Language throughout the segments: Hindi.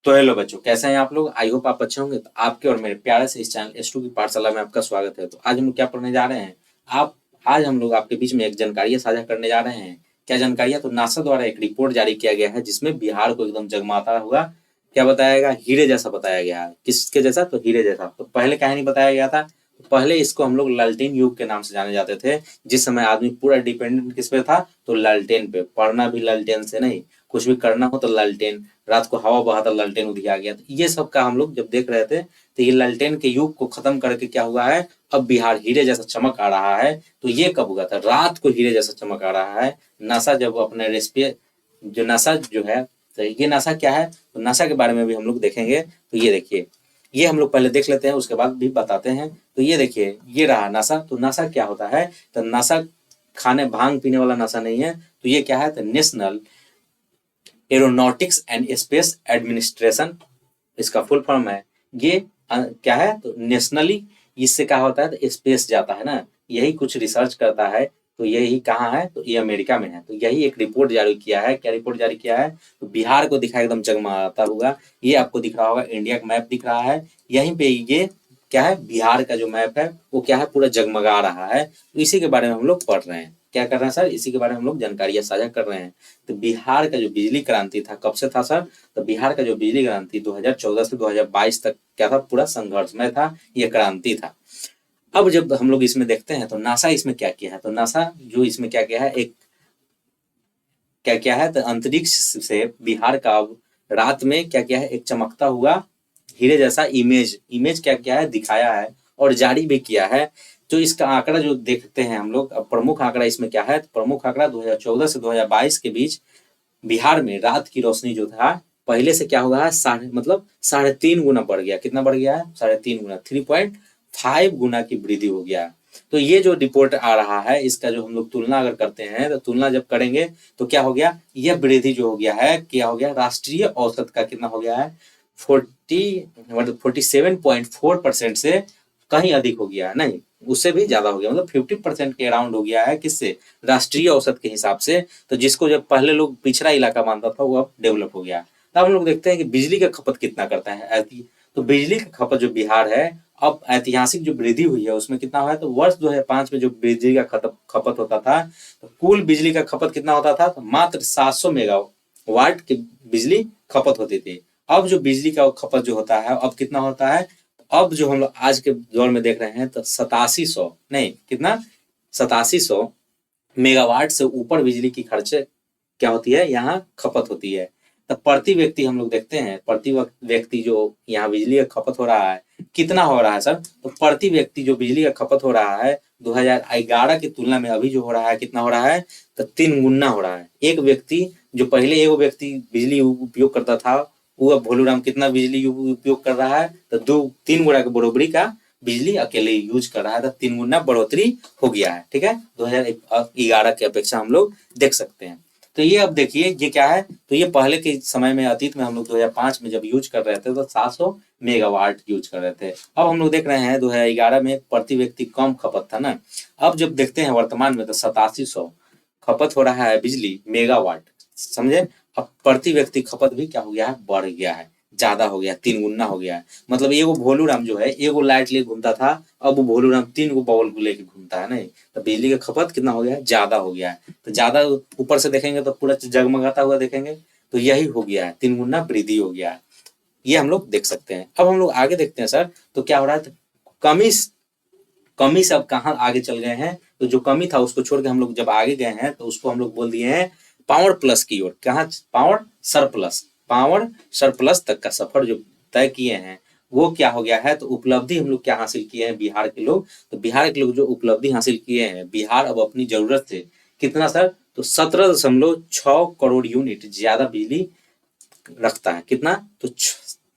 तो हेलो बच्चों, कैसे हैं आप लोग। आई होप आप अच्छे होंगे। तो आपके और मेरे प्यारे से इस चैनल S2 की पाठशाला में आपका स्वागत है। तो आज हम लोग क्या पढ़ने जा रहे हैं। आप आज हम लोग आपके बीच में एक जानकारी साझा करने जा रहे हैं। क्या जानकारी? तो नासा द्वारा एक रिपोर्ट जारी किया गया है जिसमें बिहार को एकदम जगमगाता हुआ क्या बताया गया, हीरे जैसा बताया गया है। किसके जैसा? तो हीरे जैसा। तो पहले क्या नहीं बताया गया था। तो पहले इसको हम लोग लालटेन युग के नाम से जाने जाते थे। जिस समय आदमी पूरा डिपेंडेंट किस पे था? तो लालटेन पे। पढ़ना भी लालटेन से नहीं, कुछ भी करना हो तो लालटेन। रात को हवा बहा था, लालटेन उधिया गया। तो ये सब का हम लोग जब देख रहे थे तो ये लालटेन के युग को खत्म करके क्या हुआ है, अब बिहार हीरे जैसा चमक आ रहा है। तो ये कब हुआ था? रात को हीरे जैसा चमक आ रहा है। नासा जब अपने रेस्पी जो नासा जो है, तो ये नासा क्या है, तो नासा के बारे में भी हम लोग देखेंगे। तो ये देखिए, ये हम लोग पहले देख लेते हैं, उसके बाद भी बताते हैं। तो ये देखिए, ये रहा नासा। तो नासा क्या होता है? तो नासा खाने भांग पीने वाला नासा नहीं है। तो ये क्या है? तो national aeronautics and space administration इसका फुल फॉर्म है। ये क्या है? तो नेशनली इससे क्या होता है, तो स्पेस जाता है ना, यही कुछ रिसर्च करता है। तो यही कहाँ है? तो ये अमेरिका में है। तो यही एक रिपोर्ट जारी किया है। क्या रिपोर्ट जारी किया है? तो बिहार को दिखा एकदम जगमगाता हुआ। ये आपको दिख रहा होगा, इंडिया का मैप दिख रहा है। यहीं पे ये क्या है, बिहार का जो मैप है वो क्या है, पूरा जगमगा रहा है। तो इसी के बारे में हम लोग पढ़ रहे हैं। क्या कर रहे हैं सर? इसी के बारे में हम लोग जानकारियां साझा कर रहे हैं। तो बिहार का जो बिजली क्रांति था कब से था सर? तो बिहार का जो बिजली क्रांति 2014 से 2022 तक क्या था, पूरा संघर्षमय था, ये क्रांति था। अब जब हम लोग इसमें देखते हैं तो नासा इसमें क्या किया है, तो नासा जो इसमें क्या किया है, एक क्या क्या है, तो अंतरिक्ष से बिहार का अब रात में क्या क्या है, एक चमकता हुआ हीरे जैसा इमेज इमेज क्या क्या है, दिखाया है और जारी भी किया है। तो इसका आंकड़ा जो देखते हैं हम लोग, अब प्रमुख आंकड़ा इसमें क्या है, तो प्रमुख आंकड़ा 2014 से 2022 के बीच बिहार में रात की रोशनी जो था, पहले से क्या हुआ है, मतलब 3.5 गुना बढ़ गया। कितना बढ़ गया है? 3.5 गुना, 3.5 गुना की वृद्धि हो गया। तो ये जो रिपोर्ट आ रहा है, इसका जो हम लोग तुलना अगर करते हैं, तो तुलना जब करेंगे तो क्या हो गया, यह वृद्धि जो हो गया है, क्या हो गया, राष्ट्रीय औसत का कितना हो गया है, 47.4% से कहीं अधिक हो गया है, नहीं उससे भी ज्यादा हो गया, मतलब 50% के अराउंड हो गया है। किससे? राष्ट्रीय औसत के हिसाब से। तो जिसको जब पहले लोग पिछड़ा इलाका मानता था, वो अब डेवलप हो गया। तब हम लोग देखते हैं कि बिजली का खपत कितना करता है। तो बिजली का खपत जो बिहार है, अब ऐतिहासिक जो वृद्धि हुई है उसमें कितना हुआ है, तो वर्ष 2005 में जो बिजली का खपत होता था, तो कुल बिजली का खपत कितना होता था, तो मात्र 700 मेगावाट की बिजली खपत होती थी। अब जो बिजली का खपत जो होता है, अब कितना होता है, अब जो हम लोग आज के दौर में देख रहे हैं, तो 8700 नहीं, कितना, 8700 मेगावाट से ऊपर बिजली की खर्चे क्या होती है, यहाँ खपत होती है। तो प्रति व्यक्ति हम लोग देखते हैं, प्रति व्यक्ति जो यहाँ बिजली का खपत हो रहा है, कितना हो रहा है सर, तो प्रति व्यक्ति जो बिजली का खपत हो रहा है 2011 की तुलना में अभी जो हो रहा है, कितना हो रहा है, तो 3 गुना हो रहा है। एक व्यक्ति जो पहले एक व्यक्ति बिजली उपयोग करता था, वो अब भोलूराम कितना बिजली उपयोग कर रहा है, तो 3 गुना के बरोबरी का बिजली अकेले यूज कर रहा है। तो 3 गुना बढ़ोतरी हो गया है। ठीक है, 2011 की अपेक्षा हम लोग देख सकते हैं। तो ये अब देखिए, ये क्या है, तो ये पहले के समय में, अतीत में हम लोग 2005 में जब यूज कर रहे थे तो 700 मेगावाट यूज कर रहे थे। अब हम लोग देख रहे हैं 2011 में प्रति व्यक्ति कम खपत था ना। अब जब देखते हैं वर्तमान में, तो 8700 खपत हो रहा है बिजली मेगावाट, समझे। अब प्रति व्यक्ति खपत भी क्या हो गया है, बढ़ गया है, ज्यादा हो गया, 3 गुना हो गया है। मतलब एगो भोलूराम जो है, एगो लाइट लेके घूमता था, अब वो भोलूराम 3 गो बॉल को लेके घूमता है, नहीं तो बिजली का खपत कितना हो गया है, ज्यादा हो गया है। तो ज्यादा ऊपर से देखेंगे तो पूरा जगमगाता हुआ देखेंगे, तो यही हो गया है, 3 गुना वृद्धि हो गया है। ये हम लोग देख सकते हैं। अब हम लोग आगे देखते हैं सर, तो क्या हो रहा है, तो कमी कमी से अब कहाँ आगे चल गए हैं, तो जो कमी था उसको छोड़ के हम लोग जब आगे गए हैं, तो उसको हम लोग बोल दिए हैं पावर प्लस की ओर। कहाँ? पावर सरप्लस तक का सफर जो तय किए हैं, वो क्या हो गया है, तो उपलब्धि हम लोग क्या हासिल किए हैं बिहार के लोग, तो बिहार के लोग जो उपलब्धि हासिल किए हैं, बिहार अब अपनी जरूरत से कितना सर, तो 17.6 करोड़ यूनिट ज्यादा बिजली रखता है। कितना? तो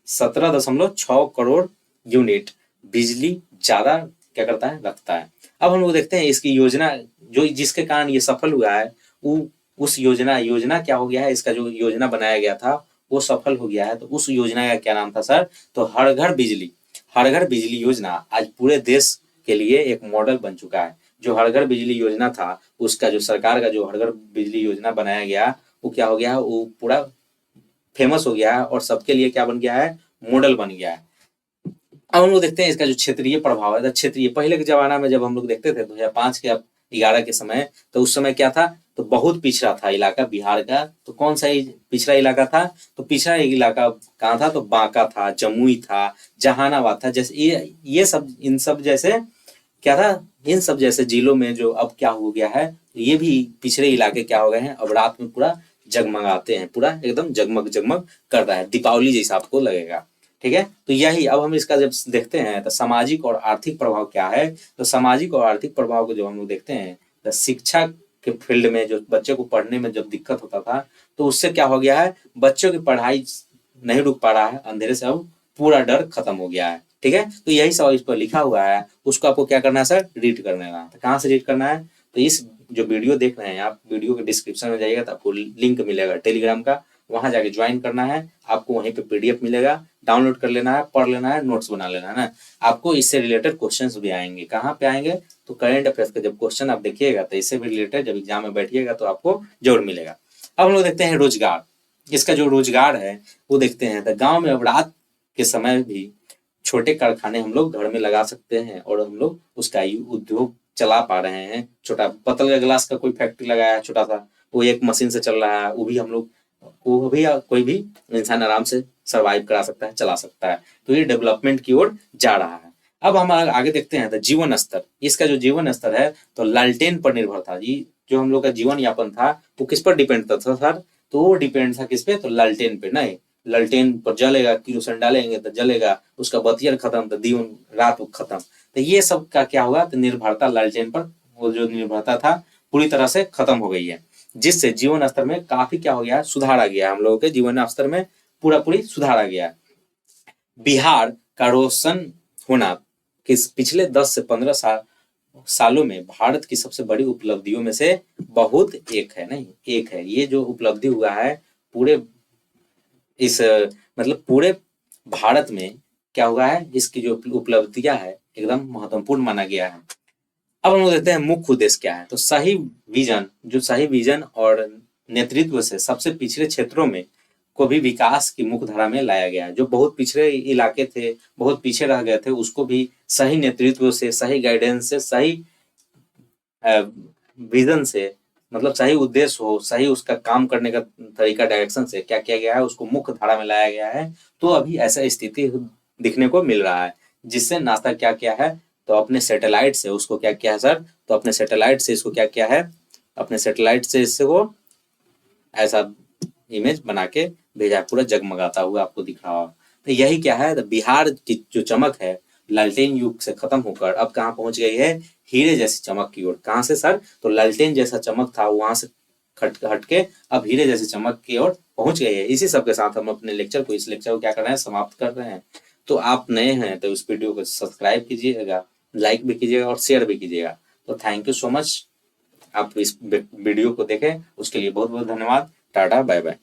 17.6 करोड़ यूनिट बिजली ज्यादा क्या करता है, रखता है। अब हम लोग देखते हैं इसकी योजना, जो जिसके कारण ये सफल हुआ है, वो उस योजना क्या हो गया है, इसका जो योजना बनाया गया था वो सफल हो गया है। तो उस योजना का क्या नाम था सर, तो हर घर बिजली योजना आज पूरे देश के लिए एक मॉडल बन चुका है। जो हर घर बिजली योजना था, उसका जो सरकार का जो हर घर बिजली योजना बनाया गया, वो क्या हो गया है, वो पूरा फेमस हो गया है और सबके लिए क्या बन गया है, मॉडल बन गया है। अब हम लोग देखते हैं इसका जो क्षेत्रीय प्रभाव है, तो क्षेत्रीय पहले के जमाना में जब हम लोग देखते थे 2005 के 11 के समय, तो उस समय क्या था, तो बहुत पिछड़ा था इलाका बिहार का। तो कौन सा पिछड़ा इलाका था, तो पिछड़ा इलाका कहाँ था, तो बांका था, जमुई था, जहानाबाद था, जैसे ये सब, इन सब जैसे क्या था, इन सब जैसे जिलों में जो अब क्या हो गया है, ये भी पिछड़े इलाके क्या हो गए हैं, अब रात में पूरा जगमगाते हैं, पूरा एकदम जगमग जगमग कर रहा है, दीपावली जैसा आपको लगेगा। ठीक है, तो यही अब हम इसका जब देखते हैं तो सामाजिक और आर्थिक प्रभाव क्या है, तो सामाजिक और आर्थिक प्रभाव को जब हम लोग देखते हैं तो शिक्षा के फील्ड में जो बच्चे को पढ़ने में जब दिक्कत होता था, तो उससे क्या हो गया है, बच्चों की पढ़ाई नहीं रुक पा रहा है, अंधेरे से अब पूरा डर खत्म हो गया है। ठीक है, तो यही सब इस पर लिखा हुआ है, उसको आपको क्या करना है सर, रीड कर लेना है। तो कहाँ से रीड करना है, तो इस जो वीडियो देख रहे हैं आप, वीडियो के डिस्क्रिप्शन में जाइएगा तो आपको लिंक मिलेगा टेलीग्राम का, वहां जाके ज्वाइन करना है, आपको वहीं पे पीडीएफ मिलेगा, डाउनलोड कर लेना है, पढ़ लेना है, नोट्स बना लेना है ना। आपको इससे रिलेटेड क्वेश्चंस भी आएंगे, कहाँ पे आएंगे, तो करंट अफेयर्स के जब क्वेश्चन आप देखिएगा तो इससे भी रिलेटेड जब एग्जाम में बैठिएगा तो आपको जरूर मिलेगा। अब हम लोग देखते हैं रोजगार, इसका जो रोजगार है वो देखते हैं। तो गाँव में अब रात के समय भी छोटे कारखाने हम लोग घर में लगा सकते हैं और हम लोग उसका उद्योग चला पा रहे हैं। छोटा पतल का गिलास का कोई फैक्ट्री लगाया है छोटा सा, वो एक मशीन से चल रहा है, वो भी हम लोग, वो भी कोई भी इंसान आराम से सरवाइव करा सकता है, चला सकता है। तो ये डेवलपमेंट की ओर जा रहा है। अब हम आगे देखते हैं तो जीवन स्तर, इसका जो जीवन स्तर है तो लालटेन पर निर्भर था जी, जो हम लोग का जीवन यापन था वो किस पर डिपेंड था सर, तो वो डिपेंड था किस पे, तो लालटेन पे। नहीं, लालटेन पर जलेगा, किरोसिन डालेंगे तो जलेगा, उसका बतियर खत्म तो दिन रात खत्म। तो ये सब का क्या हुआ, तो निर्भरता लालटेन पर, वो जो निर्भरता था पूरी तरह से खत्म हो गई है, जिससे जीवन स्तर में काफी क्या हो गया, सुधार आ गया, हम लोगों के जीवन स्तर में पूरा पूरी सुधार आ गया। बिहार का रोशन होना किस पिछले 10 से 15 सालों में भारत की सबसे बड़ी उपलब्धियों में से बहुत एक है, नहीं एक है। ये जो उपलब्धि हुआ है पूरे इस मतलब पूरे भारत में क्या हुआ है, इसकी जो उपलब्धियां है एकदम महत्वपूर्ण माना गया है। अब हम लोग देखते हैं मुख्य उद्देश्य क्या है, तो सही विजन, जो सही विजन और नेतृत्व से सबसे पिछड़े क्षेत्रों में को भी विकास की मुख्य धारा में लाया गया है। जो बहुत पिछड़े इलाके थे, बहुत पीछे रह गए थे, उसको भी सही नेतृत्व से, सही गाइडेंस से, सही विजन से, मतलब सही उद्देश्य हो, सही उसका काम करने का तरीका, डायरेक्शन से क्या किया गया है, उसको मुख्य धारा में लाया गया है। तो अभी ऐसा स्थिति दिखने को मिल रहा है, जिससे नासा क्या किया है, तो अपने सैटेलाइट से उसको क्या किया है सर, तो अपने सैटेलाइट से इसको क्या किया है, अपने सैटेलाइट से इसको ऐसा इमेज बना के भेजा, पूरा जगमगाता हुआ आपको दिख रहा होगा। तो यही क्या है, तो बिहार की जो चमक है लालटेन युग से खत्म होकर अब कहाँ पहुंच गई है, हीरे जैसी चमक की ओर। कहाँ से सर, तो लालटेन जैसा चमक था वहां से हट के अब हीरे जैसी चमक की ओर पहुंच गई है। इसी सब के साथ हम अपने लेक्चर को, इस लेक्चर को क्या कर रहे हैं, समाप्त कर रहे हैं। तो आप नए हैं तो इस वीडियो को सब्सक्राइब कीजिएगा, लाइक भी कीजिएगा और शेयर भी कीजिएगा। तो थैंक यू सो मच, आप इस वीडियो को देखें उसके लिए बहुत बहुत धन्यवाद। Tata, bye bye.